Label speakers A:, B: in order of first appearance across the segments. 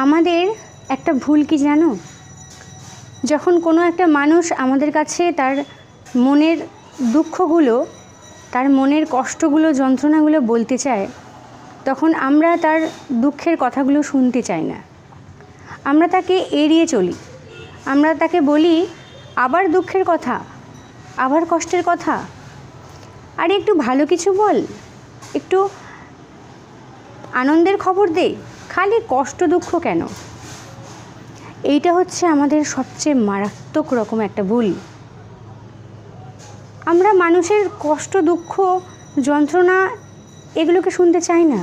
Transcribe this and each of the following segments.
A: আমাদের একটা ভুল কি জানো, যখন কোনো একটা মানুষ আমাদের কাছে তার মনের দুঃখগুলো, তার মনের কষ্টগুলো, যন্ত্রণাগুলো বলতে চায়, তখন আমরা তার দুঃখের কথাগুলো শুনতে চাই না। আমরা তাকে এড়িয়ে চলি। আমরা তাকে বলি, আবার দুঃখের কথা, আবার কষ্টের কথা, আরে একটু ভালো কিছু বল, একটু আনন্দের খবর দে, খালি কষ্ট দুঃখ কেন? এইটা হচ্ছে আমাদের সবচেয়ে মারাত্মক রকম একটা ভুল। আমরা মানুষের কষ্ট, দুঃখ, যন্ত্রণা এগুলোকে শুনতে চাই না।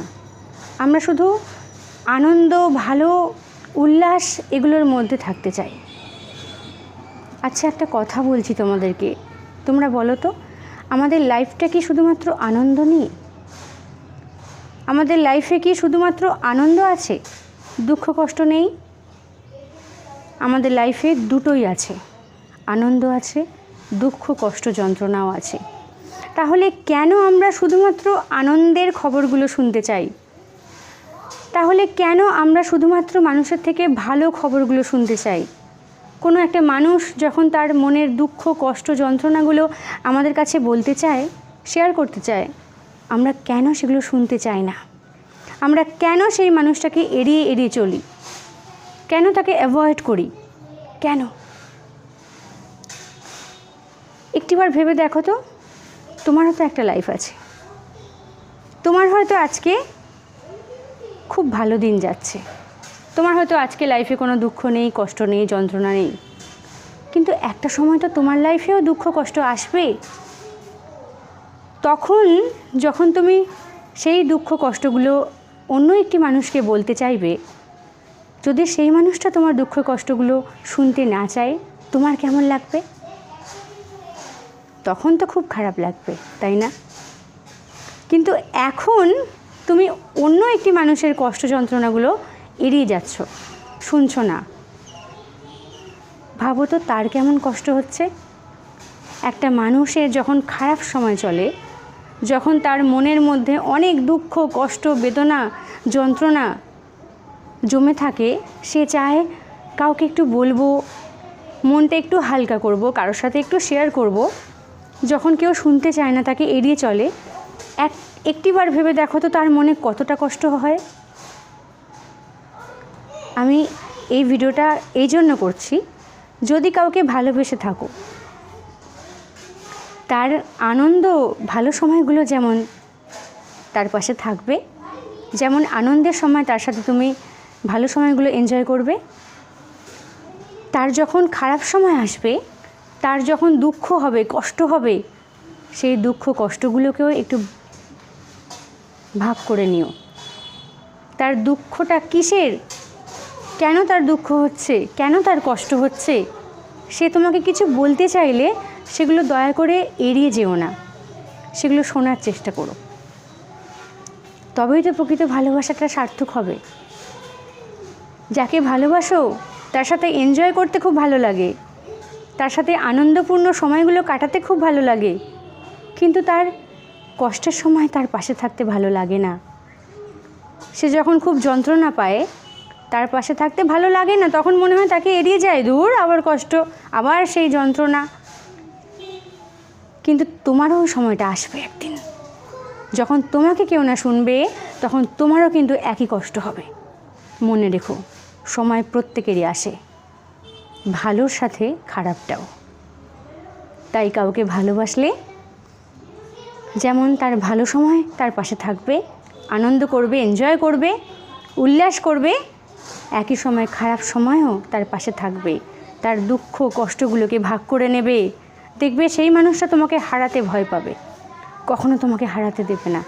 A: আমরা শুধু আনন্দ, ভালো, উল্লাস এগুলোর মধ্যে থাকতে চাই। আচ্ছা, একটা কথা বলছি তোমাদেরকে, তোমরা বলো তো, আমাদের লাইফটা কি শুধুমাত্র আনন্দ নিয়ে? আমাদের লাইফে কি শুধুমাত্র আনন্দ আছে, দুঃখ কষ্ট নেই? আমাদের লাইফে দুটোই আছে, আনন্দ আছে, দুঃখ কষ্ট যন্ত্রণাও আছে। তাহলে কেন আমরা শুধুমাত্র আনন্দের খবরগুলো শুনতে চাই? তাহলে কেন আমরা শুধুমাত্র মানুষের থেকে ভালো খবরগুলো শুনতে চাই? কোনো একটা মানুষ যখন তার মনের দুঃখ কষ্ট যন্ত্রণাগুলো আমাদের কাছে বলতে চায়, শেয়ার করতে চায়, আমরা কেন সেগুলো শুনতে চাই না? আমরা কেন সেই মানুষটাকে এড়িয়ে এড়িয়ে চলি? কেন তাকে অ্যাভয়েড করি? কেন? একটিবার ভেবে দেখো তো, তোমারও তো একটা লাইফ আছে। তোমার হয়তো আজকে খুব ভালো দিন যাচ্ছে, তোমার হয়তো আজকে লাইফে কোনো দুঃখ নেই, কষ্ট নেই, যন্ত্রণা নেই, কিন্তু একটা সময় তো তোমার লাইফেও দুঃখ কষ্ট আসবে। তখন যখন তুমি সেই দুঃখ কষ্টগুলো অন্য একটি মানুষকে বলতে চাইবে, যদি সেই মানুষটা তোমার দুঃখ কষ্টগুলো শুনতে না চায়, তোমার কেমন লাগবে? তখন তো খুব খারাপ লাগবে, তাই না? কিন্তু এখন তুমি অন্য একটি মানুষের কষ্ট যন্ত্রণাগুলো এড়িয়ে যাচ্ছ, শুনছো না। ভাবো তো তার কেমন কষ্ট হচ্ছে। একটা মানুষের যখন খারাপ সময় চলে, যখন তার মনের মধ্যে অনেক দুঃখ কষ্ট বেদনা যন্ত্রণা জমে থাকে, সে চায় কাউকে একটু বলবো, মনটা একটু হালকা করব, কারোর সাথে একটু শেয়ার করব। যখন কেউ শুনতে চায় না, তাকে এড়িয়ে চলে, একটিবার ভেবে দেখো তো তার মনে কতটা কষ্ট হয়। আমি এই ভিডিওটা এই জন্য করছি, যদি কাউকে ভালোবেসে থাকো, তার আনন্দ ভালো সময়গুলো যেমন তার পাশে থাকবে, যেমন আনন্দের সময় তার সাথে তুমি ভালো সময়গুলো এনজয় করবে, তার যখন খারাপ সময় আসবে, তার যখন দুঃখ হবে, কষ্ট হবে, সেই দুঃখ কষ্টগুলোকেও একটু ভাগ করে নিও। তার দুঃখটা কিসের, কেন তার দুঃখ হচ্ছে, কেন তার কষ্ট হচ্ছে, সে তোমাকে কিছু বলতে চাইলে সেগুলো দয়া করে এড়িয়ে যেও না, সেগুলো শোনার চেষ্টা করো। তবেই তো প্রকৃত ভালোবাসাটা সার্থক হবে। যাকে ভালোবাসো তার সাথে এনজয় করতে খুব ভালো লাগে, তার সাথে আনন্দপূর্ণ সময়গুলো কাটাতে খুব ভালো লাগে, কিন্তু তার কষ্টের সময় তার পাশে থাকতে ভালো লাগে না। সে যখন খুব যন্ত্রণা পায়, তার পাশে থাকতে ভালো লাগে না, তখন মনে হয় তাকে এড়িয়ে যায়, দূর, আবার কষ্ট, আবার সেই যন্ত্রণা। কিন্তু তোমারও ওই সময়টা আসবে একদিন, যখন তোমাকে কেউ না শুনবে, তখন তোমারও কিন্তু একই কষ্ট হবে। মনে রেখো, সময় প্রত্যেকেরই আসে, ভালোর সাথে খারাপটাও। তাই কাউকে ভালোবাসলে যেমন তার ভালো সময় তার পাশে থাকবে, আনন্দ করবে, এনজয় করবে, উল্লাস করবে, একই সময় খারাপ সময়ও তার পাশে থাকবে, তার দুঃখ কষ্টগুলোকে ভাগ করে নেবে। দেখবে সেই মানুষটা তোমাকে হারাতে ভয় পাবে, কখনো তোমাকে হারাতে দেবে না।